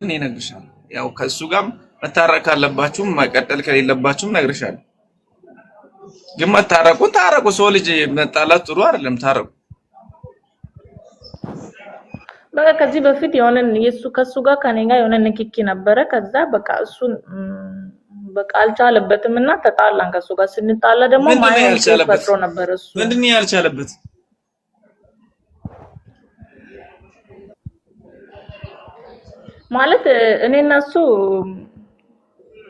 እኔ እነግርሻለሁ። ያው ከሱ ጋር መታረቅ ካለባችሁም መቀጠል ከሌለባችሁም እነግርሻለሁ። ግን መታረቁን ታረቁ። ሰው ልጅ መጣላት ጥሩ አይደለም። ታረቁ። በቃ ከዚህ በፊት የሆነ የሱ ከሱ ጋር ከኔ ጋር የሆነ ንክኪ ነበረ። ከዛ በቃ እሱን በቃ አልቻለበትም እና ተጣላን። ከሱ ጋር ስንጣላ ደግሞ ማይሆን ፈጥሮ ነበር። እሱ ምንድነው ያልቻለበት? ማለት እኔና እሱ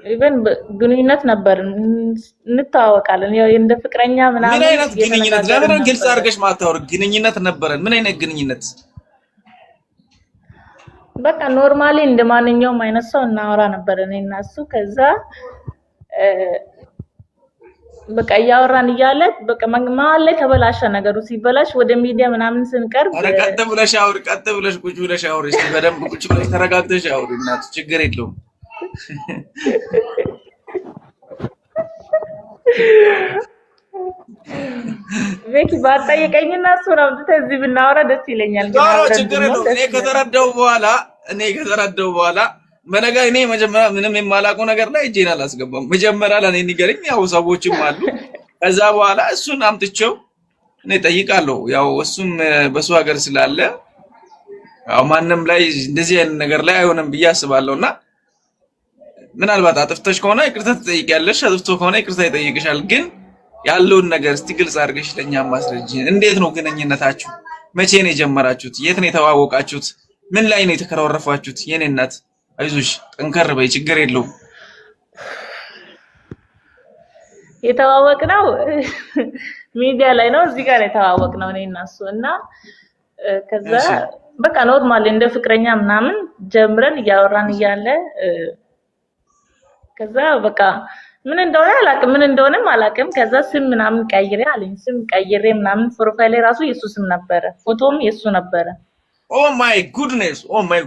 ኢቨን ግንኙነት ነበር፣ እንታወቃለን። ያው እንደ ፍቅረኛ ምናምን። ምን አይነት ግንኙነት? ለምን ግልጽ አድርገሽ ማታወር? ግንኙነት ነበረ። ምን አይነት ግንኙነት? በቃ ኖርማሊ እንደማንኛውም አይነት ሰው እናወራ ነበር እኔና እሱ። ከዛ በቃ እያወራን እያለ በቃ መሀል ላይ ተበላሸ ነገሩ። ሲበላሽ ወደ ሚዲያ ምናምን ስንቀርብ ኧረ ቀጥ ብለሽ አውሪ፣ ቀጥ ብለሽ ቁጭ ብለሽ አውሪ። እስኪ በደንብ ቁጭ ብለሽ ተረጋግተሽ አውሪ። እናት ችግር የለውም። ቤኪ ባጠየቀኝና እሱ ነው እዚህ ብናወራ ደስ ይለኛል። ግን ችግር የለውም። እኔ ከተረዳው በኋላ በነጋ እኔ መጀመሪያ ምንም የማላውቀው ነገር ላይ እጄን አላስገባም። መጀመሪያ ለኔ ንገረኝ። ያው ሰዎችም አሉ። ከዛ በኋላ እሱን አምጥቼው እኔ ጠይቃለሁ። ያው እሱም በሱ ሀገር ስላለ ያው ማንም ላይ እንደዚህ አይነት ነገር ላይ አይሆንም ብዬ አስባለሁና ምናልባት አጥፍተሽ ከሆነ ይቅርታ ትጠይቂያለሽ፣ አጥፍቶ ከሆነ ይቅርታ ይጠይቅሻል። ግን ያለውን ነገር እስቲ ግልጽ አድርገሽ ለኛ ማስረጅ። እንዴት ነው ግንኙነታችሁ? መቼ ነው የጀመራችሁት? የት ነው የተዋወቃችሁት? ምን ላይ ነው የተከራረፋችሁት? የኔ እናት አይዞሽ፣ ጠንከር በይ፣ ችግር የለውም። የተዋወቅነው ሚዲያ ላይ ነው። እዚህ ጋር የተዋወቅነው እኔ እና እሱ እና ከዛ በቃ ኖርማል እንደ ፍቅረኛ ምናምን ጀምረን እያወራን እያለ ከዛ በቃ ምን እንደሆነም አላውቅም። ከዛ ስም ምናምን ቀይሬ አለኝ። ስም ቀይሬ ምናምን ፕሮፋይል ላይ ራሱ የሱ ስም ነበረ፣ ፎቶም የሱ ነበረ። ኦ ማይ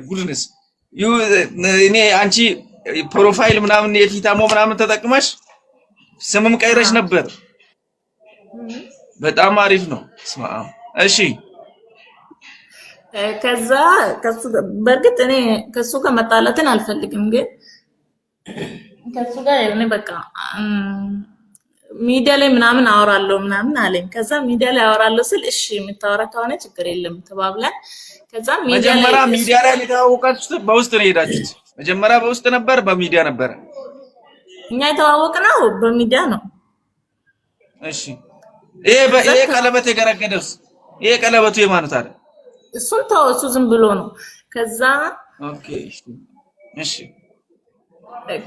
ጉድነስ እኔ አንቺ ፕሮፋይል ምናምን የፊታሞ ምናምን ተጠቅመሽ ስምም ቀይረሽ ነበር። በጣም አሪፍ ነው። እሺ ከዛ በእርግጥ እኔ ከሱ ጋር መጣላትን አልፈልግም፣ ግን ከሱ ጋር እኔ በቃ ሚዲያ ላይ ምናምን አወራለሁ ምናምን አለኝ። ከዛ ሚዲያ ላይ አወራለሁ ስል እሺ የምታወራ ከሆነ ችግር የለም ተባብለን ከዛ መጀመሪያ ሚዲያ ላይ የተዋወቃችሁት በውስጥ ነው የሄዳችሁት? መጀመሪያ በውስጥ ነበር በሚዲያ ነበር? እኛ የተዋወቅነው በሚዲያ ነው። እሺ ይሄ ቀለበት የገረገደውስ? ይሄ ቀለበቱ የማኑት አይደል? እሱን ተው፣ እሱ ዝም ብሎ ነው። ከዛ ኦኬ እሺ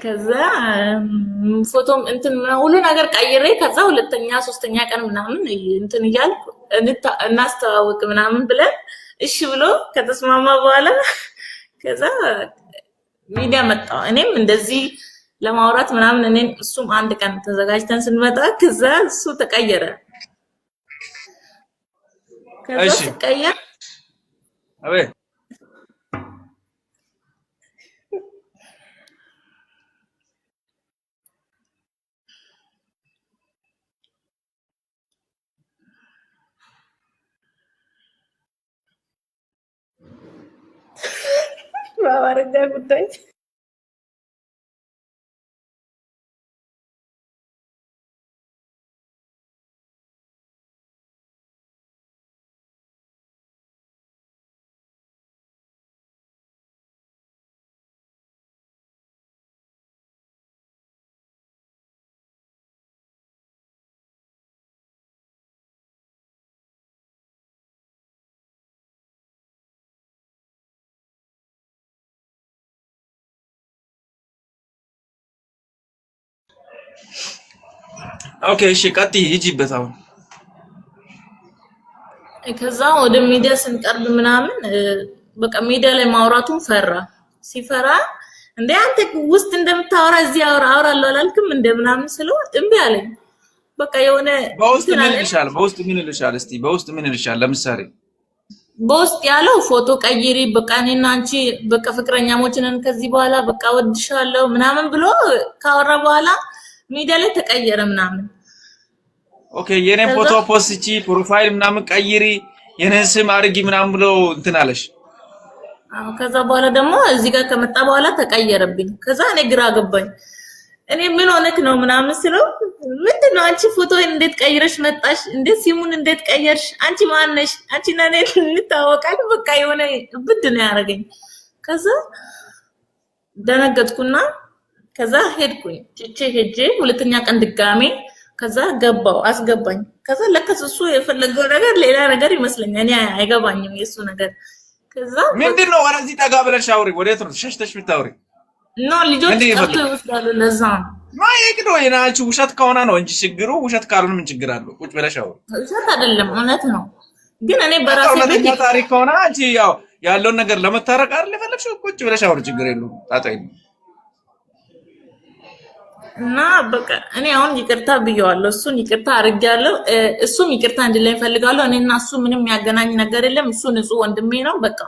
ከዛ ፎቶም እንትን ሁሉ ነገር ቀይሬ ከዛ ሁለተኛ ሶስተኛ ቀን ምናምን እንትን እያልኩ እናስተዋውቅ ምናምን ብለን እሺ ብሎ ከተስማማ በኋላ ከዛ ሚዲያ መጣ። እኔም እንደዚህ ለማውራት ምናምን እኔም እሱም አንድ ቀን ተዘጋጅተን ስንመጣ ከዛ እሱ ተቀየረ። ከዛ ሲቀየር አቤት በአማርኛ ጉዳይ ኦኬ እሺ ቀጥይ፣ ሂጂበት አሁን። ከዛ ወደ ሚዲያ ስንቀርብ ምናምን በቃ ሚዲያ ላይ ማውራቱን ፈራ። ሲፈራ እንዴ አንተ ውስጥ እንደምታወራ እዚህ አወራለሁ አላልክም እንደ ምናምን ስለው እምቢ አለኝ። በቃ የሆነ በውስጥ ምን ይልሻል? እስቲ በውስጥ ምን ይልሻል? ለምሳሌ በውስጥ ያለው ፎቶ ቀይሪ፣ በቃ እኔና አንቺ በቃ ፍቅረኛሞች ነን ከዚህ በኋላ በቃ ወድሻለሁ ምናምን ብሎ ካወራ በኋላ ሚዲያ ላይ ተቀየረ ምናምን። ኦኬ የኔ ፎቶ ፖስቺ ፕሮፋይል ምናምን ቀይሪ፣ የኔን ስም አድርጊ ምናምን ብሎ እንትን አለሽ? ከዛ በኋላ ደግሞ እዚህ ጋር ከመጣ በኋላ ተቀየረብኝ። ከዛ እኔ ግራ ገባኝ። እኔ ምን ሆነክ ነው ምናምን ስለው ምንድነው አንቺ ፎቶን እንዴት ቀይረሽ መጣሽ? እንዴት ሲሙን እንዴት ቀየርሽ? አንቺ ማን ነሽ? አንቺ ነኔ እንታወቃለን። በቃ የሆነ ብድ ነው ያደረገኝ። ከዛ ደነገጥኩና ከዛ ሄድኩኝ። ሄጄ ሁለተኛ ቀን ድጋሜ ከዛ ገባው አስገባኝ። ከዛ ለከስ እሱ የፈለገው ነገር ሌላ ነገር ይመስለኛል። እኔ አይገባኝም የሱ ነገር። ከዛ ምንድነው ወደዚህ ጠጋ ብለሽ አውሪ። ወዴት ነው ሸሽተሽ ብታውሪ? ልጆች ቀርቶ ይወስዳሉ። ለዛ ነው ይግዶ የናቹ ውሸት ከሆነ ነው እንጂ ችግሩ ውሸት ካልሆነ ምን ችግር አለው? ቁጭ ብለሽ አውሪ። ውሸት አይደለም እውነት ነው። ግን እኔ በራሴ ቤት ታሪክ ከሆነ አንቺ ያው ያለውን ነገር ለመታረቅ አይደል የፈለግሽው? ቁጭ ብለሽ አውሪ፣ ችግር የለውም። ጣጣይ እና በቃ እኔ አሁን ይቅርታ ብየዋለሁ። እሱን ይቅርታ አድርጌያለሁ። እሱም ይቅርታ እንዲለኝ ፈልጋለሁ። እኔና እሱ ምንም የሚያገናኝ ነገር የለም። እሱ ንጹህ ወንድሜ ነው። በቃ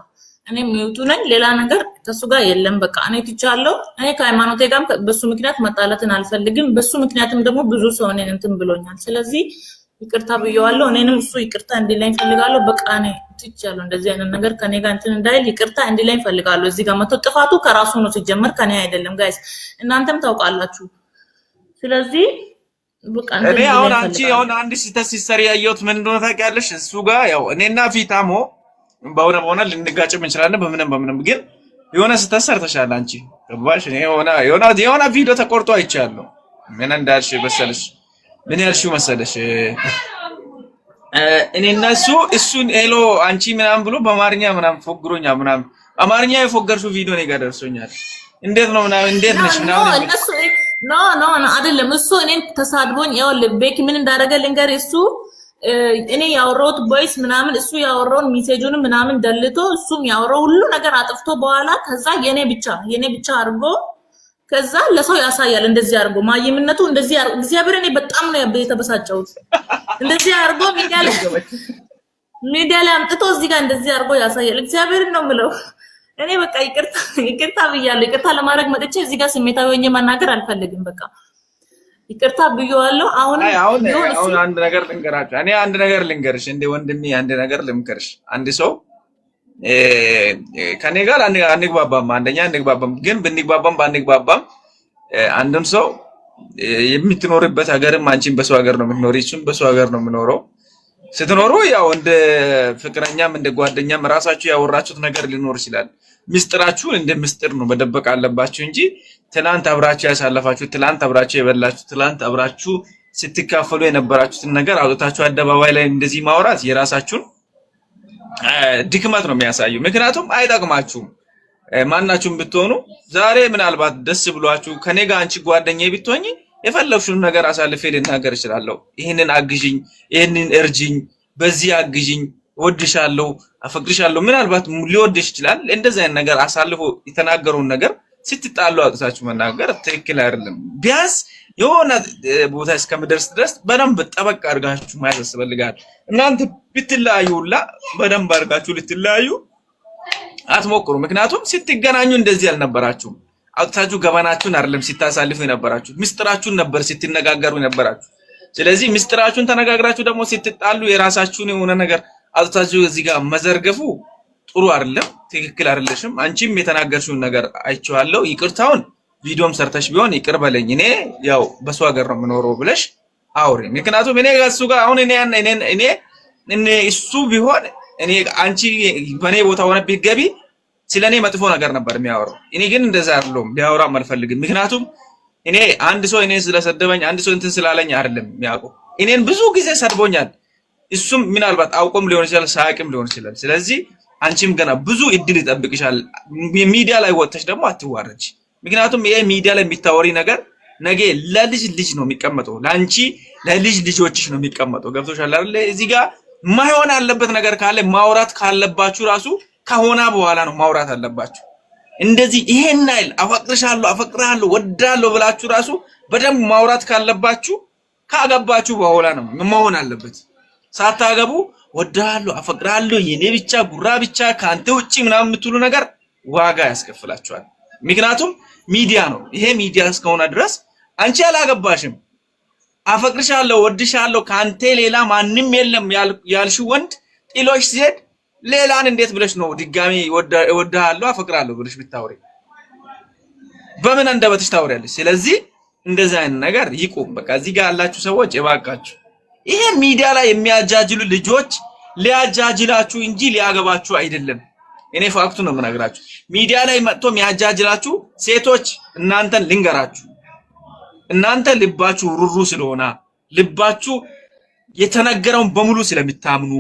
እኔ ሚውቱ ነኝ። ሌላ ነገር ከሱ ጋር የለም። በቃ እኔ ትቻለሁ። እኔ ከሃይማኖቴ ጋርም በሱ ምክንያት መጣላትን አልፈልግም። በሱ ምክንያትም ደግሞ ብዙ ሰው እኔን እንትን ብሎኛል። ስለዚህ ይቅርታ ብየዋለሁ። እኔንም እሱ ይቅርታ እንዲለኝ ፈልጋለሁ። በቃ እኔ ትቻለሁ። እንደዚህ አይነት ነገር ከኔ ጋር እንትን እንዳይል ይቅርታ እንዲለኝ ፈልጋለሁ። እዚህ ጋር መጥቶ ጥፋቱ ከራሱ ነው ሲጀመር ከኔ አይደለም። ጋይስ እናንተም ታውቃላችሁ። ስለዚህ በቃ እኔ አሁን አንቺ አሁን አንድ ስህተት ሲሰሪ ያየሁት ምን እንደሆነ ታውቂያለሽ? እሱ ጋር ያው እኔና ፊታሞ በሆነ ልንጋጭም እንችላለን በምንም ግን የሆነ ስህተት ሰርተሻል አንቺ ገባሽ? እኔ የሆነ ቪዲዮ ተቆርጦ አይቻለሁ። ምን እንዳልሽ መሰለሽ? ምን ያልሽው መሰለሽ? እኔና እሱን ሄሎ አንቺ ምናምን ብሎ በአማርኛ ምናምን ፎግሮኛ ምናምን አማርኛ የፎገርሽው ቪዲዮ እኔ ጋር ደርሶኛል። እንዴት ነው ምናምን እንዴት ነሽ ምናምን ኖ አይደለም። እሱ እኔን ተሳድቦኝ ያው ቤኪ ምን እንዳደረገ ልንገር። እሱ እኔ ያወራሁት ቦይስ ምናምን እሱ ያወራውን ሜሴጁን ምናምን ደልቶ እሱም ያወራው ሁሉ ነገር አጥፍቶ በኋላ ከዛ የኔ ብቻ አድርጎ ከዛ ለሰው ያሳያል። እንደዚህ አድርጎ ማይምነቱ እንደዚህ አድርጎ እግዚአብሔር እኔ በጣም ነው የተበሳጨሁት። እንደዚህ አድርጎ ሚዲያ ላይ አምጥቶ እዚህ ጋር እንደዚህ አድርጎ ያሳያል። እግዚአብሔርን ነው የምለው። እኔ በቃ ይቅርታ ብያለሁ። ይቅርታ ለማድረግ መጥቼ እዚህ ጋር ስሜታዊ ሆኜ መናገር አልፈልግም። በቃ ይቅርታ ብየዋለሁ። አሁን አንድ ነገር ልንገራችሁ። እኔ አንድ ነገር ልንገርሽ፣ እንደ ወንድሜ አንድ ነገር ልምከርሽ። አንድ ሰው ከኔ ጋር አንግባባም፣ አንደኛ አንግባባም። ግን ብንግባባም ባንግባባም አንድም ሰው የምትኖርበት ሀገርም አንቺም በሰው ሀገር ነው የምትኖሪ፣ እሱም በሰው ሀገር ነው የምኖረው። ስትኖሩ ያው እንደ ፍቅረኛም እንደ ጓደኛም ራሳችሁ ያወራችሁት ነገር ሊኖር ይችላል። ምስጢራችሁን እንደ ምስጢር ነው መደበቅ አለባችሁ እንጂ ትናንት አብራችሁ ያሳለፋችሁት፣ ትናንት አብራችሁ የበላችሁት፣ ትናንት አብራችሁ ስትካፈሉ የነበራችሁትን ነገር አውጥታችሁ አደባባይ ላይ እንደዚህ ማውራት የራሳችሁን ድክመት ነው የሚያሳየው። ምክንያቱም አይጠቅማችሁም። ማናችሁም ብትሆኑ ዛሬ ምናልባት ደስ ብሏችሁ ከኔ ጋር አንቺ ጓደኛዬ ብትሆኚ የፈለግሽውን ነገር አሳልፌ ልናገር እችላለሁ። ይሄንን አግዥኝ፣ ይሄንን እርጅኝ፣ በዚህ አግዥኝ፣ ወድሻለሁ፣ አፈቅርሻለሁ። ምናልባት ሊወድሽ ይችላል። እንደዚህ አይነት ነገር አሳልፎ የተናገሩን ነገር ስትጣሉ አውጥታችሁ መናገር ትክክል አይደለም። ቢያንስ የሆነ ቦታ እስከምደርስ ድረስ በደንብ ጠበቅ አድርጋችሁ ማየት ያስፈልጋል። እናንተ ብትለያዩላ በደንብ አድርጋችሁ ልትለያዩ አትሞክሩ። ምክንያቱም ስትገናኙ እንደዚህ አልነበራችሁም። አውጥታችሁ ገበናችሁን አይደለም ሲታሳልፉ የነበራችሁ፣ ምስጥራችሁን ነበር ስትነጋገሩ የነበራችሁ። ስለዚህ ምስጥራችሁን ተነጋግራችሁ ደግሞ ስትጣሉ የራሳችሁን የሆነ ነገር አውጥታችሁ እዚህ ጋር መዘርገፉ ጥሩ አይደለም፣ ትክክል አይደለሽም። አንቺም የተናገርሽውን ነገር አይቼዋለሁ። ይቅርታውን ቪዲዮም ሰርተሽ ቢሆን ይቅር በለኝ እኔ ያው በሱ ሀገር ነው የምኖረው ብለሽ አውሪ። ምክንያቱም እኔ እሱ ጋር አሁን እኔ እሱ ቢሆን እኔ አንቺ በኔ ቦታ ሆነ ቢገቢ ስለኔ መጥፎ ነገር ነበር የሚያወራው። እኔ ግን እንደዛ አይደለም ቢያወራም አልፈልግም። ምክንያቱም እኔ አንድ ሰው እኔን ስለሰደበኝ አንድ ሰው እንትን ስላለኝ አይደለም የሚያውቀው። እኔን ብዙ ጊዜ ሰድቦኛል። እሱም ምናልባት አውቆም ሊሆን ይችላል፣ ሳያውቅም ሊሆን ይችላል። ስለዚህ አንቺም ገና ብዙ እድል ይጠብቅሻል። ሚዲያ ላይ ወጥተሽ ደግሞ አትዋረጅ። ምክንያቱም ይሄ ሚዲያ ላይ የሚታወሪ ነገር ነገ ለልጅ ልጅ ነው የሚቀመጠው፣ ለአንቺ ለልጅ ልጆችሽ ነው የሚቀመጠው። ገብቶሻል አይደል? እዚህ ጋር ማይሆን ያለበት ነገር ካለ ማውራት ካለባችሁ ራሱ ከሆነ በኋላ ነው ማውራት አለባችሁ። እንደዚህ ይሄን አይል አፈቅርሻለሁ፣ አፈቅራለሁ፣ ወዳለሁ ብላችሁ ራሱ በደንብ ማውራት ካለባችሁ ካገባችሁ በኋላ ነው መሆን አለበት። ሳታገቡ ወዳለሁ፣ አፈቅራለሁ፣ የኔ ብቻ ጉራ ብቻ ካንተ ውጪ ምናምን የምትሉ ነገር ዋጋ ያስከፍላችኋል። ምክንያቱም ሚዲያ ነው ይሄ። ሚዲያ እስከሆነ ድረስ አንቺ አላገባሽም፣ አፈቅርሻለሁ፣ ወድሻለሁ፣ ካንተ ሌላ ማንም የለም ያልሽ ወንድ ጥሎሽ ሲሄድ ሌላን እንዴት ብለሽ ነው ድጋሚ እወድሃለሁ አፈቅራለሁ ብለሽ ብታወሪ? በምን አንደበትሽ ታወሪያለሽ? ስለዚህ እንደዛ አይነት ነገር ይቁም። በቃ እዚህ ጋር ያላችሁ ሰዎች እባካችሁ ይሄ ሚዲያ ላይ የሚያጃጅሉ ልጆች ሊያጃጅላችሁ እንጂ ሊያገባችሁ አይደለም። እኔ ፋክቱ ነው የምነግራችሁ። ሚዲያ ላይ መጥቶ የሚያጃጅላችሁ ሴቶች እናንተን ልንገራችሁ፣ እናንተ ልባችሁ ሩሩ ስለሆነ ልባችሁ የተነገረውን በሙሉ ስለምታምኑ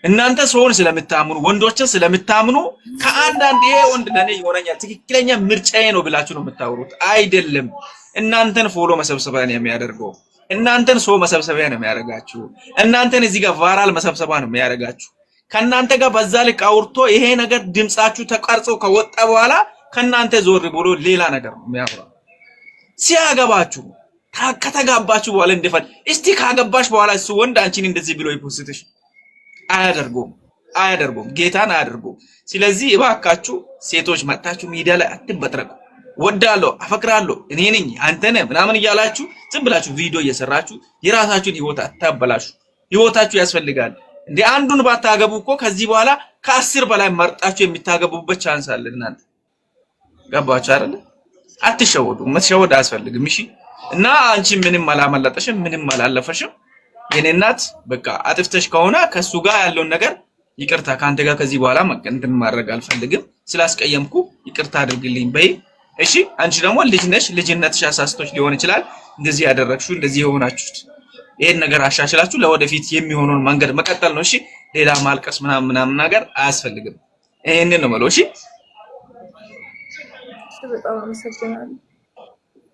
እናንተ ሰውን ስለምታምኑ ወንዶችን ስለምታምኑ ከአንዳንድ ይሄ ወንድ ለኔ ይሆነኛል ትክክለኛ ምርጫዬ ነው ብላችሁ ነው የምታወሩት። አይደለም። እናንተን ፎሎ መሰብሰቢያ ነው የሚያደርገው። እናንተን ሰው መሰብሰቢያ ነው የሚያደርጋችሁ። እናንተን እዚህ ጋር ቫይራል መሰብሰቢያ ነው የሚያደርጋችሁ። ከናንተ ጋር በዛ ልክ አውርቶ ይሄ ነገር ድምጻችሁ ተቀርጾ ከወጣ በኋላ ከናንተ ዞር ብሎ ሌላ ነገር ነው የሚያወራው። ሲያገባችሁ ከተጋባችሁ በኋላ እንደፈል እስቲ ካገባሽ በኋላ እሱ ወንድ አንቺን እንደዚህ ብሎ ይፖስትሽ አያደርጉም። ጌታን አያደርጉም። ስለዚህ እባካችሁ ሴቶች መጣችሁ ሚዲያ ላይ አትበጥረቁ። ወዳለሁ አፈቅራለሁ እኔ ነኝ አንተ ነህ ምናምን እያላችሁ ዝም ብላችሁ ቪዲዮ እየሰራችሁ የራሳችሁን ህይወት አታበላሹ። ህይወታችሁ ያስፈልጋል። እንደ አንዱን ባታገቡ እኮ ከዚህ በኋላ ከ10 በላይ መርጣችሁ የሚታገቡበት ቻንስ አለ። እናንተ ገባችሁ አይደል? አትሸወዱ። መሸወድ አያስፈልግም። እሺ። እና አንቺ ምንም አላመለጠሽም፣ ምንም አላለፈሽም። የኔ እናት በቃ አጥፍተሽ ከሆነ ከሱ ጋር ያለውን ነገር ይቅርታ ካንተ ጋር ከዚህ በኋላ እንትን ማድረግ አልፈልግም፣ ስላስቀየምኩ ይቅርታ አድርግልኝ በይ። እሺ። አንቺ ደግሞ ልጅ ነሽ፣ ልጅነትሽ አሳስቶሽ ሊሆን ይችላል እንደዚህ ያደረግሽው እንደዚህ የሆናችሁት። ይሄን ነገር አሻሽላችሁ ለወደፊት የሚሆነውን መንገድ መቀጠል ነው። እሺ። ሌላ ማልቀስ ምናምን ነገር አያስፈልግም። ይሄንን ነው ማለት። እሺ። በጣም አመሰግናለሁ።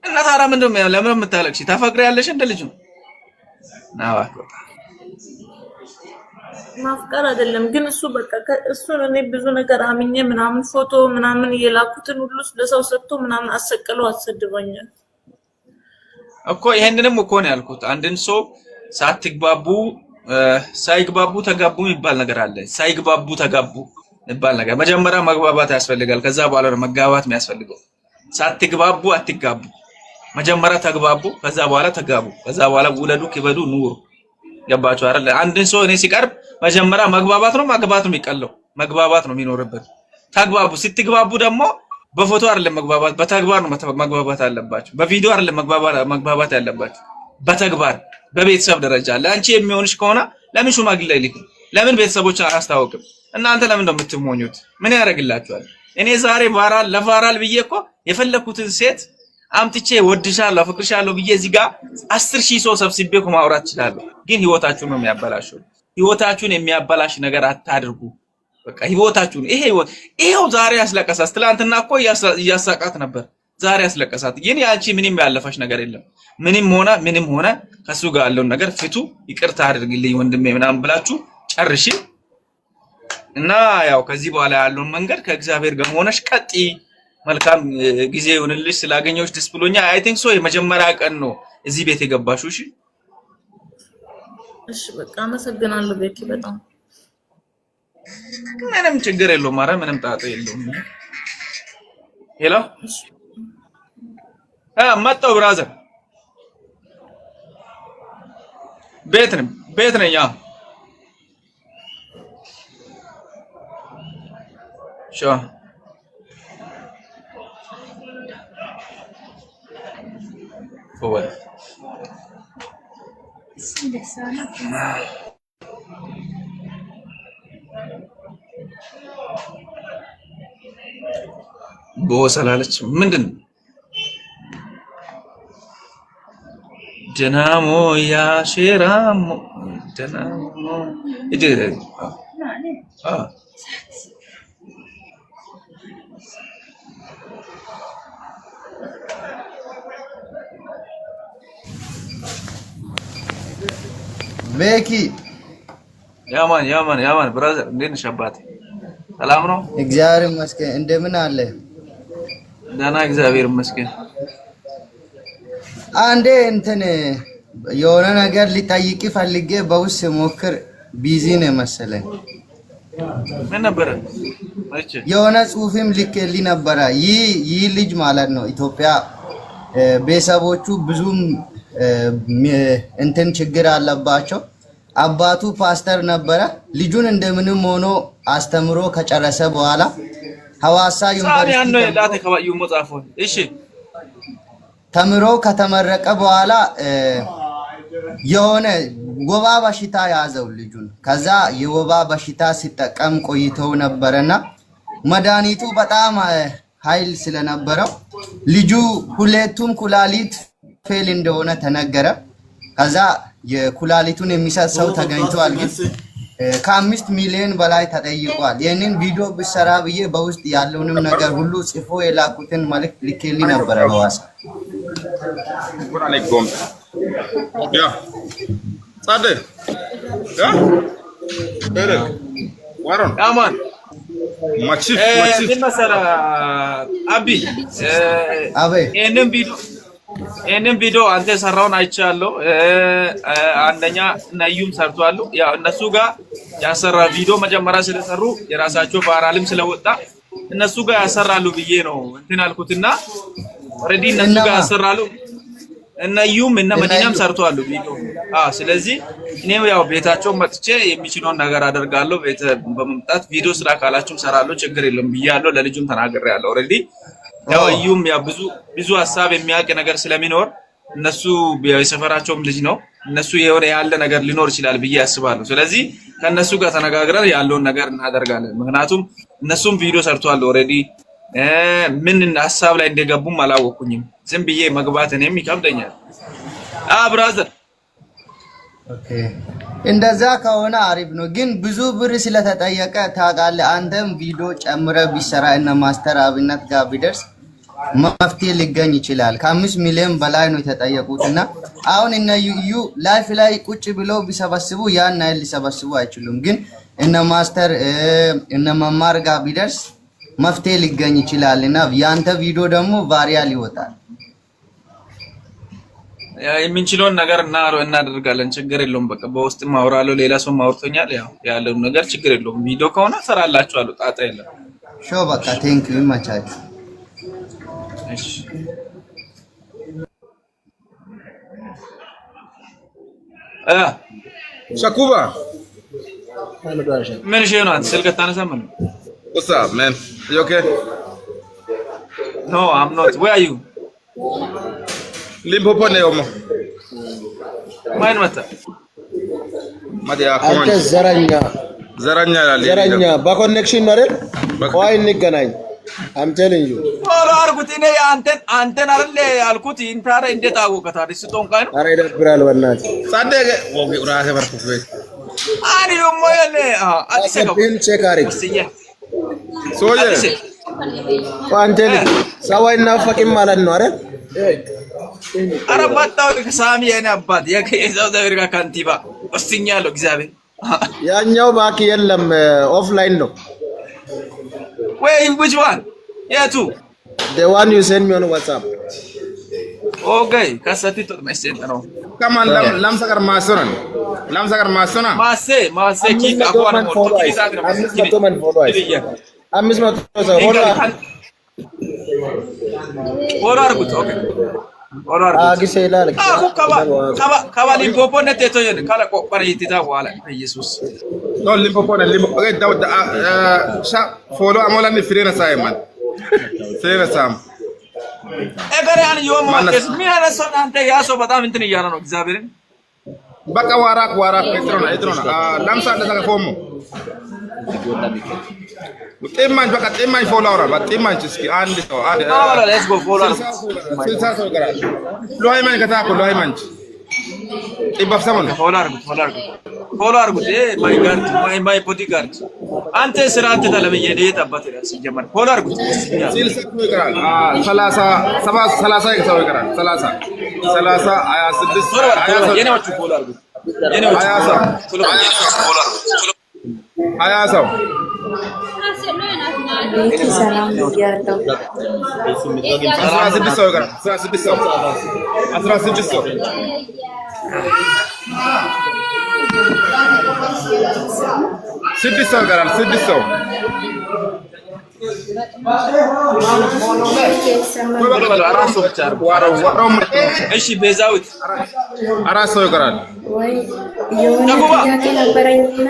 እና ታዲያ ምንድን ነው ለምን የምታለቅሺ? ታፈቅሪያለሽ እንደ ልጅ ነው ናዋቆታ ማፍቀር አይደለም ግን እሱ በቃ እሱን እኔ ብዙ ነገር አምኜ ምናምን ፎቶ ምናምን የላኩትን ሁሉ ለሰው ሰጥቶ ምናምን አሰቀለው አሰድቦኛል እኮ። ይሄንንም እኮ ነው ያልኩት። አንድን ሰው ሳይግባቡ ተጋቡ የሚባል ነገር አለ። ሳይግባቡ ተጋቡ የሚባል ነገር መጀመሪያ መግባባት ያስፈልጋል። ከዛ በኋላ ነው መጋባት የሚያስፈልገው። ሳትግባቡ አትጋቡ። መጀመሪያ ተግባቡ፣ ከዛ በኋላ ተጋቡ። ከዛ በኋላ ውለዱ፣ ክበዱ፣ ኑሩ። ገባችሁ አይደል? አንድን ሰው እኔ ሲቀርብ መጀመሪያ መግባባት ነው ማግባት ነው የሚቀለው። መግባባት ነው የሚኖርበት። ተግባቡ። ስትግባቡ ደግሞ በፎቶ አይደለም መግባባት፣ በተግባር ነው መግባባት አለባችሁ። በቪዲዮ አይደለም መግባባት ያለባችሁ፣ በተግባር በቤተሰብ ደረጃ። ለአንቺ የሚሆንሽ ከሆነ ለምን ሽማግሌ አይልክም? ለምን ቤተሰቦችን አያስታውቅም? እናንተ ለምን ነው የምትሞኙት? ምን ያደርግላችኋል? እኔ ዛሬ ለቫራል ብዬ እኮ የፈለኩትን ሴት አምጥቼ ወድሻለሁ አፈቅርሻለሁ ብዬ እዚህ ጋር 10,000 ሰው ሰብስቤ እኮ ማውራት እችላለሁ። ግን ህይወታችሁን ነው የሚያበላሽው። ህይወታችሁን የሚያበላሽ ነገር አታድርጉ። በቃ ህይወታችሁን ይሄው ዛሬ ያስለቀሳት። ትላንትና እኮ እያሳቃት ነበር፣ ዛሬ ያስለቀሳት። ግን ያንቺ ምንም ያለፈሽ ነገር የለም። ምንም ሆነ ከሱ ጋር ያለውን ነገር ፍቱ። ይቅርታ አድርግልኝ ወንድሜ ምናምን ብላችሁ ጨርሺ እና ያው ከዚህ በኋላ ያለውን መንገድ ከእግዚአብሔር ጋር ሆነሽ ቀጥይ። መልካም ጊዜ ይሁንልሽ። ስላገኘሁሽ ደስ ብሎኛል። አይ ቲንክ ሶ የመጀመሪያ ቀን ነው እዚህ ቤት የገባሽው። እሺ እሺ፣ በቃ አመሰግናለሁ ቤኪ። በጣም ምንም ችግር የለውም። ኧረ ምንም ጣጣ የለውም። ሄሎ መጣሁ ብራዘር። ቤት ነኝ። ሻ forward. ቦሰላለች ምንድን ደናሞ ያሽራሞ ደናሞ ይደረ ቤኪ ያማን ብራዘር እንዴት ነሽ አባቴ? ሰላም ነው? እግዚአብሔር ይመስገን። እንደምን አለ? ደህና እግዚአብሔር ይመስገን። አንዴ እንትን የሆነ ነገር ሊጠይቅ ፈልጌ በውስጥ ሞክር ቢዚ ነው መሰለኝ። ምን ነበር? የሆነ ጽሁፍም ልኬልኝ ነበረ። ይህ ልጅ ማለት ነው ኢትዮጵያ ቤተሰቦቹ ብዙም እንትን ችግር አለባቸው። አባቱ ፓስተር ነበረ። ልጁን እንደምንም ሆኖ አስተምሮ ከጨረሰ በኋላ ሐዋሳ ዩኒቨርሲቲ ተምሮ ከተመረቀ በኋላ የሆነ ወባ በሽታ ያዘው ልጁን። ከዛ የወባ በሽታ ሲጠቀም ቆይተው ነበርና መድኃኒቱ በጣም ኃይል ስለነበረው ልጁ ሁለቱም ኩላሊት ፌል እንደሆነ ተነገረ። ከዛ የኩላሊቱን የሚሰጥ ሰው ተገኝቷል። ግን ከ5 ሚሊዮን በላይ ተጠይቋል። ይህንን ቪዲዮ ብሰራ ብዬ በውስጥ ያለውንም ነገር ሁሉ ጽፎ የላኩትን መልእክት ልኬልኝ ነበረ በዋሳ ያ ጻደ ያ ደረክ ዋሮን አማን ማቺፍ ምን መሰለ አቢ ይሄንን ቪዲዮ አንተ ሰራውን አይቻለሁ። አንደኛ ነዩም ሰርቷል። ያው እነሱ ጋር ያሰራ ቪዲዮ መጀመሪያ ስለሰሩ የራሳቸው ቫይራልም ስለወጣ እነሱ ጋር ያሰራሉ ብዬ ነው እንትን አልኩትና ኦሬዲ እነሱ ጋር ያሰራሉ። እነዩም እና መዲናም ሰርቷል ቪዲዮ። ስለዚህ እኔም ያው ቤታቸው መጥቼ የሚችለውን ነገር አደርጋለሁ። ቤት በመምጣት ቪዲዮ ስራ ካላችሁም ሰራለሁ፣ ችግር የለም ብያለሁ። ለልጁም ተናግሬያለሁ ኦሬዲ። ያው እዩም ያው ብዙ ሐሳብ የሚያውቅ ነገር ስለሚኖር እነሱ የሰፈራቸውም ልጅ ነው። እነሱ የሆነ ያለ ነገር ሊኖር ይችላል ብዬ አስባለሁ። ስለዚህ ከነሱ ጋር ተነጋግረን ያለውን ነገር እናደርጋለን። ምክንያቱም እነሱም ቪዲዮ ሰርቷል ኦሬዲ። ምን ሐሳብ ላይ እንደገቡም አላወቁኝም። ዝም ብዬ መግባት እኔም ይከብደኛል። ብራዘር ኦኬ፣ እንደዛ ከሆነ አሪፍ ነው። ግን ብዙ ብር ስለተጠየቀ ታውቃለህ፣ አንተም ቪዲዮ ጨምረ ቢሰራ እና ማስተር አብነት ጋር ቢደርስ መፍትሄ ሊገኝ ይችላል። ከ5 ሚሊዮን በላይ ነው የተጠየቁትና አሁን እነ ዩዩ ላይፍ ላይ ቁጭ ብለው ቢሰበስቡ ያን ያህል ሊሰበስቡ አይችሉም። ግን እነ ማስተር እነ መማር ጋር ቢደርስ መፍትሄ ሊገኝ ይችላል እና ያንተ ቪዲዮ ደግሞ ቫይራል ይወጣል። የምንችለውን ነገር እናደርጋለን። ችግር የለውም። በቃ በውስጥ ማውራለሁ። ሌላ ሰው ማውርቶኛል። ያው ያለው ነገር ችግር የለውም። ቪዲዮ ከሆነ ሰራላችኋለሁ። ጣጣ የለም። ሾ በቃ ቴንክ ዩ ማቻች። እሺ ሻኩባ ምን ሽ ነው? አንተ ስልክ ታነሳም ነው? What's up, man? You okay? No, I'm not. Where are you? Limpopo ne yomo. ማን መጣ? ማዲያ አንተ ዘረኛ ያለ በኮኔክሽን ነው አይደል? ቆይ እንገናኝ። I'm telling you. ኦሮ አርጉት። እኔ አንተን አይደል አልኩት። ኢንታረ እንዴት አወቀ ታዲያ? ስጦንቃይ ነው። ኧረ ይደብራል በእናትህ። ሳደገ ወግ ራሴ በርኩት ወይ አሪ ሞየለ አዲስ ቢል ቼክ አድርግ። ሶየ አንተ ልጅ ሰው አይናፈቅም ማለት ነው አይደል? ኧረ መጣሁ ከሳሚ የኔ አባት የዛው ዘብርጋ ካንቲባ ወስኛለሁ። እግዚአብሔር ያኛው ባክ የለም ኦፍላይን ነው። ወይ which one? የቱ? the one you send me on WhatsApp. Okay, ካሰቲ ጦጥ መስጠት ነው። ከማን ላምሳቀር ማሰናን ላምሳቀር ማሰና ማሴ ኪት አቋን ነው። አምስት መቶ ሰው ሆራ አርጉት። ኦኬ ሆራ አርጉት። አግሴ ይላል ከባ ሊምፖፖ ነቴ ተየን ካላ ቆቆረ ይቲታ በኋላ ኢየሱስ no limpopo na limpo okay da sha follow amola ni frena sayman frena sam እገሬ ያን ይወማ ከስሚያና ሰናንተ ያሶ በጣም እንትን እያለ ነው። እግዚአብሔርን በቃ ዋራክ እጥሮና ላምሳ እንደዛ ከፎሙ ጤማኝ በቃ ጤማኝ ፎሎ አውራ በጤማኝ እስኪ አንድ ሰው አላ ሌትስ ጎ ፎሎ አርጉ። ስልሳ ሰው ይቀራል። ሎሃይማን ከታኮ ሎሃይማን ኢባፍ ሰሞን ፎሎ አርጉት። ማይ ቦዲጋርድ አንተ ስራንተ ተለበየ ዴት አባት ራስ ጀመር ፎሎ አርጉት። ስልሳ ሰው ይቀራል። 30 30 ሰው ይቀራል። 30 26 የኔዎቹ ፎሎ አርጉት። ሀያ ሰው ሰላም ያለው 16 ሰው ይቀራል። 16 ሰው 16 ሰው ስድስት ሰው ይቀራል። 6 ሰው አራት ሰው ብቻ ነው። እሺ ቤዛዊት አራት ሰው ይቀራል። ወይ የሆነ ጥያቄ ነበረኝና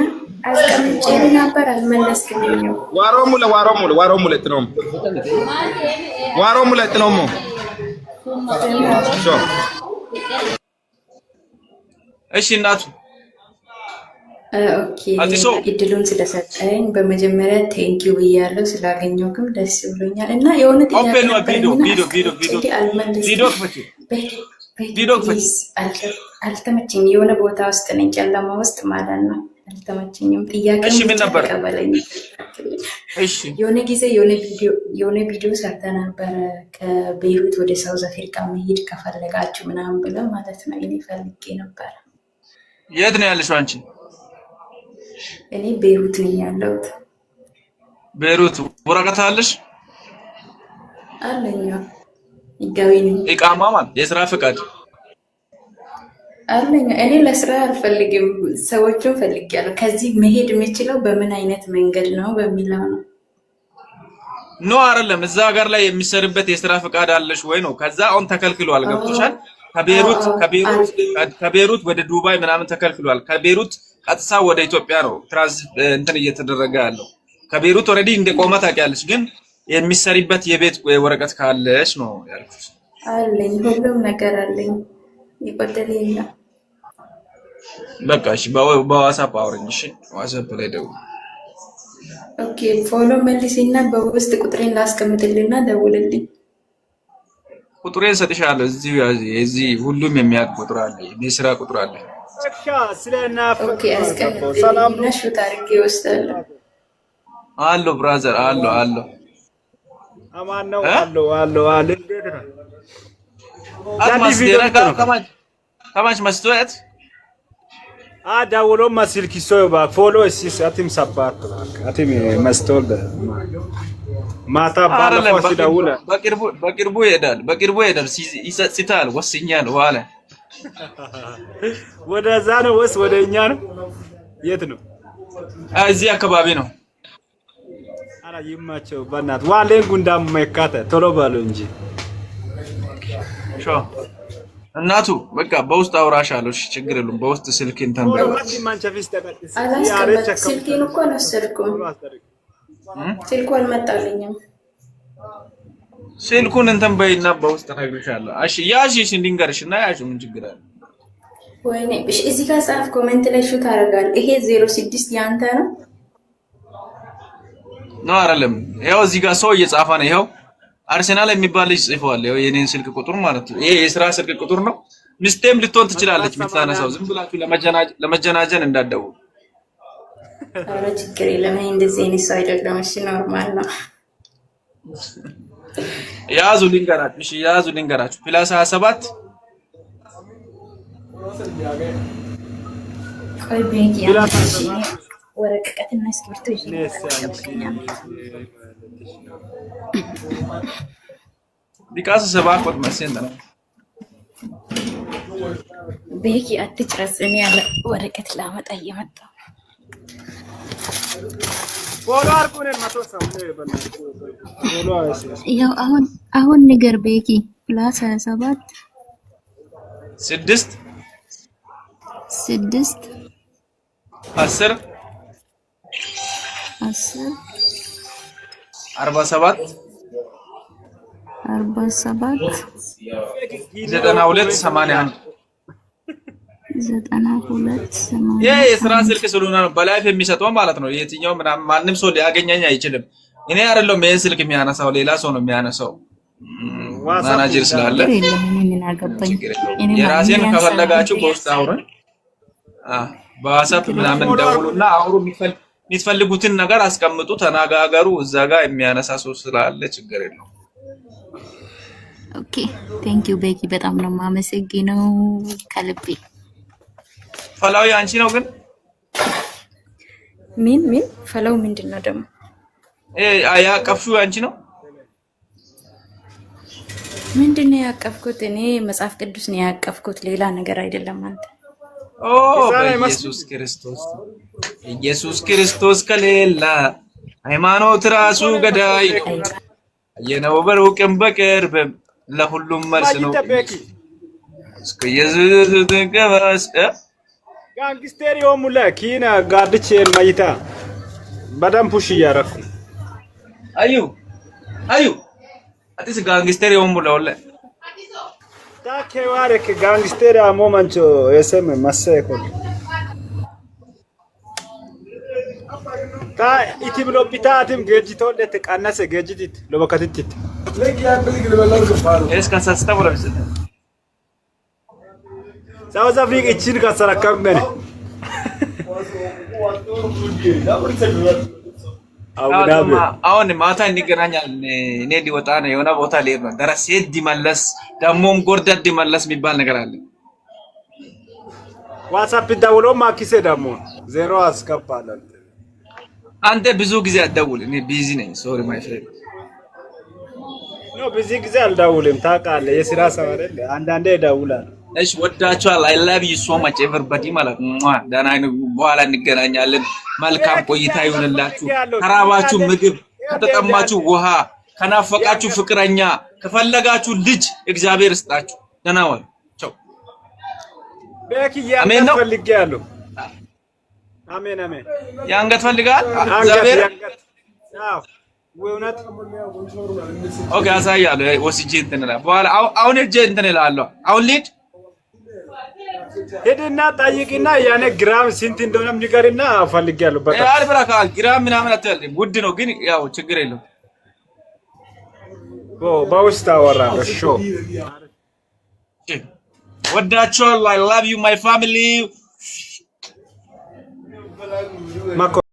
አስቀምጬ ነበር አልመለስክልኝም። ዋሮ ሙለት ነው ሞ እሺ እናቱ ኦኬ እድሉን ስለሰጠኝ በመጀመሪያ ቴንኪው ብያለሁ። ስላገኘው ግን ደስ ብሎኛል እና የሆነ ጥያቄ አልተመቸኝም። የሆነ ቦታ ውስጥ ነኝ፣ ጨለማ ውስጥ ማለት ነው። አልተመቸኝም። ጥያቄ ተቀበለኝ። የሆነ ጊዜ የሆነ ቪዲዮ ሰርተ ነበረ ከቤይሩት ወደ ሳውዝ አፍሪካ መሄድ ከፈለጋችሁ ምናምን ብለው ማለት ነው። እኔ ፈልጌ ነበረ። የት ነው ያለሽው አንቺ? እኔ ቤይሩት ነኝ ያለሁት። ቤይሩት ወረቀት አለሽ? አለኝ። ይጋቢ ነኝ። ኢቃማ ማለት የስራ ፍቃድ አለኝ። እኔ ለስራ አልፈልግም፣ ሰዎችን ፈልጊያለሁ። ከዚህ መሄድ የምችለው በምን አይነት መንገድ ነው በሚለው ነው። ኖ አይደለም፣ እዛ ሀገር ላይ የሚሰርበት የስራ ፍቃድ አለሽ ወይ ነው። ከዛ አሁን ተከልክሏል። ገብቶሻል? ከቤይሩት ወደ ዱባይ ምናምን ተከልክሏል። ከቤይሩት ቀጥታ ወደ ኢትዮጵያ ነው ትራንዚት እንትን እየተደረገ ያለው። ከቤይሩት ኦልሬዲ እንደቆመ ታውቂያለሽ። ግን የሚሰሪበት የቤት ወረቀት ካለሽ ነው ያልኩሽ። አለኝ፣ ሁሉም ነገር አለኝ። ይቆደል የለም። በቃ እሺ፣ በዋትስአፕ አውሪኝ። እሺ፣ ዋትስአፕ ላይ ደውል። ኦኬ፣ ፎሎ መልሲና በውስጥ ቁጥሬን ላስቀምጥልና ደውልልኝ። ቁጥሬን ሰጥሻለሁ። እዚህ ሁሉም የሚያውቅ ቁጥር አለ፣ የስራ ቁጥር አለ። ኦኬ፣ አስቀምጥልኝና ሹት አድርጌ እወስዳለሁ። አሎ ብራዘር፣ አሎ አማን ነው። አሎ እንዴት ነው? ከማች መስቶት ደውሎ መስልክ ሶ ፎሎ እሲስ አቲም ሰባርት አቲም መስቶል ማታ ባለፈው ሲደውል በቅርቡ ይሄዳል ሲታል ወስኛል ዋለ። ወደዛ ነው ወስ ወደኛ ነው? የት ነው? እዚህ አካባቢ ነው። አራ ይማቸው በእናት ዋሌን ጉንዳም መካተ ቶሎ ባሉ እንጂ ሾ እናቱ በቃ በውስጥ አውራሻለሁ። እሺ ችግር የለም። በውስጥ ስልክ እንተንበው ስልኬን እኮ አልወሰድኩም። ስልኩ አልመጣልኝም። ስልኩን እንትን በይና በውስጥ እነግርሻለሁ። እሺ ያሺሽ እንዲንገርሽና ያሺ ምን ችግር አለ? ወይኔ እሺ፣ እዚህ ጋር ጻፍ፣ ኮሜንት ላይ ሹት አደርጋለሁ። ይሄ 06 ያንተ ነው ነው አይደለም? ያው እዚህ ጋር ሰው እየጻፈ ነው። ይሄው አርሰናል የሚባል ልጅ ጽፏል። ያው የኔን ስልክ ቁጥር ማለት ነው። ይሄ የስራ ስልክ ቁጥር ነው። ሚስቴም ልትሆን ትችላለች የምታነሳው። ዝም ብላችሁ ለመጀናጀን እንዳትደውሉ። ኧረ ችግር የለም። እኔ እንደዚህ አይነት ሰው አይደለም። እሺ ኖርማል ነው። ያዙ ልንገራችሁ። እሺ ያዙ ልንገራችሁ። ፕላስ 27 ቆይ ቤት ወረቀትና እስክሪብቶ ይዤ ቢቃስ ሰባኮት መስየን ነው ቤኪ አትጨርስ። እኔ ያለ ወረቀት ላመጣ እየመጣሁ ፎሎ አርኩን ማቶሳው ነው ይበላል። ፎሎ አይሰስ ያው አሁን ነገር ቤኪ ፕላስ 27 6 10 47 92 ይሄ የስራ ስልክ ስለሆነ ነው በላይፍ የሚሰጠው ማለት ነው። የትኛው ማንም ሰው ሊያገኘኝ አይችልም። እኔ አይደለም ይሄን ስልክ የሚያነሳው ሌላ ሰው ነው የሚያነሳው። ማናጀር ስላለ የራሴን ከፈለጋችሁ በውስጥ አውሩን። በዋትስአፕ ምናምን ደውሉና አውሩ። የሚፈልጉትን ነገር አስቀምጡ፣ ተነጋገሩ። እዛ ጋር የሚያነሳ ሰው ስላለ ችግር የለውም። ኦኬ ቴንክ ዩ ቤኪ፣ በጣም ነው የማመሰግነው ከልቤ። ፈላው አንቺ ነው ግን ምን ፈላው ምንድነው ደግሞ? ያቀፍሽው አንቺ ነው? ምንድነው ያቀፍኩት? እኔ መጽሐፍ ቅዱስ ነው ያቀፍኩት፣ ሌላ ነገር አይደለም። አንተ ኢየሱስ ክርስቶስ ከሌላ ሃይማኖት ራሱ ገዳይ ነው። የነው በሩቅም በቅርብም ለሁሉም መልስ ነው። እስከ ኢየሱስ ተቀበስ ጋንግስተር የሙላ ኪና ጋድቼን ማይታ በደም ፑሽ እያረኩ አዩ አዲስ ጋንግስተር የሙላ ወለ ታኬ ዋረክ ጋንግስተር አሞማንቾ የሰም ማሰይኮ ታ ኢቲ ብሎ ቢታትም ገጅቶል ለተቃነሰ ገጅቲት ለበከቲት እስከ ሰስታ ወለብስ ሳውዝ አፍሪካ እቺን ካሰራከመነ አሁን ማታ እንገናኛለን። እኔ ሊወጣ ነው የሆነ ቦታ ልሄድ ነው። ደረስ ይመለስ ደሞም ጎርደድ ይመለስ የሚባል ነገር አለ። ዋትስአፕ ደውሎ ማኪሴ ደሞ ዜሮ አስገባለሁ። አንተ ብዙ ጊዜ አትደውል። እኔ ቢዚ ነኝ። ሶሪ ማይ ፍሬንድ። ኖ ቢዚ ጊዜ አልደውልም። ታውቃለህ፣ የሥራ ሰው አይደል? አንዳንዴ እደውላለሁ። እሺ ወዳችኋል። አይ ላቭ ዩ ሶ ማች ኤቨሪባዲ ማለት ነው። ደህና በኋላ እንገናኛለን። መልካም ቆይታ ይሁንላችሁ። ከራባችሁ ምግብ፣ ከተጠማችሁ ውሃ፣ ከናፈቃችሁ ፍቅረኛ፣ ከፈለጋችሁ ልጅ እግዚአብሔር ይስጣችሁ። ደህና ዋሉ። ቻው። በኪያ ፈልጌያለሁ። አሜን አሜን። የአንገት ፈልጋል እግዚአብሔር። አዎ ወውነት ኦኬ፣ አሳያለሁ። ወስጄ እንትን እላለሁ በኋላ። አሁን እጄ እንትን እላለሁ። አሁን ልሂድ። ሄድና ጠይቅና ያኔ ግራም ስንት እንደሆነ ንገርና ፈልጌያለሁ። በቃ ያል ብራካ ግራም ምናምን አትበል። ውድ ነው ግን ያው ችግር የለውም። በውስጥ አወራለሁ። ሾ ወዳችኋለሁ። I love you my family።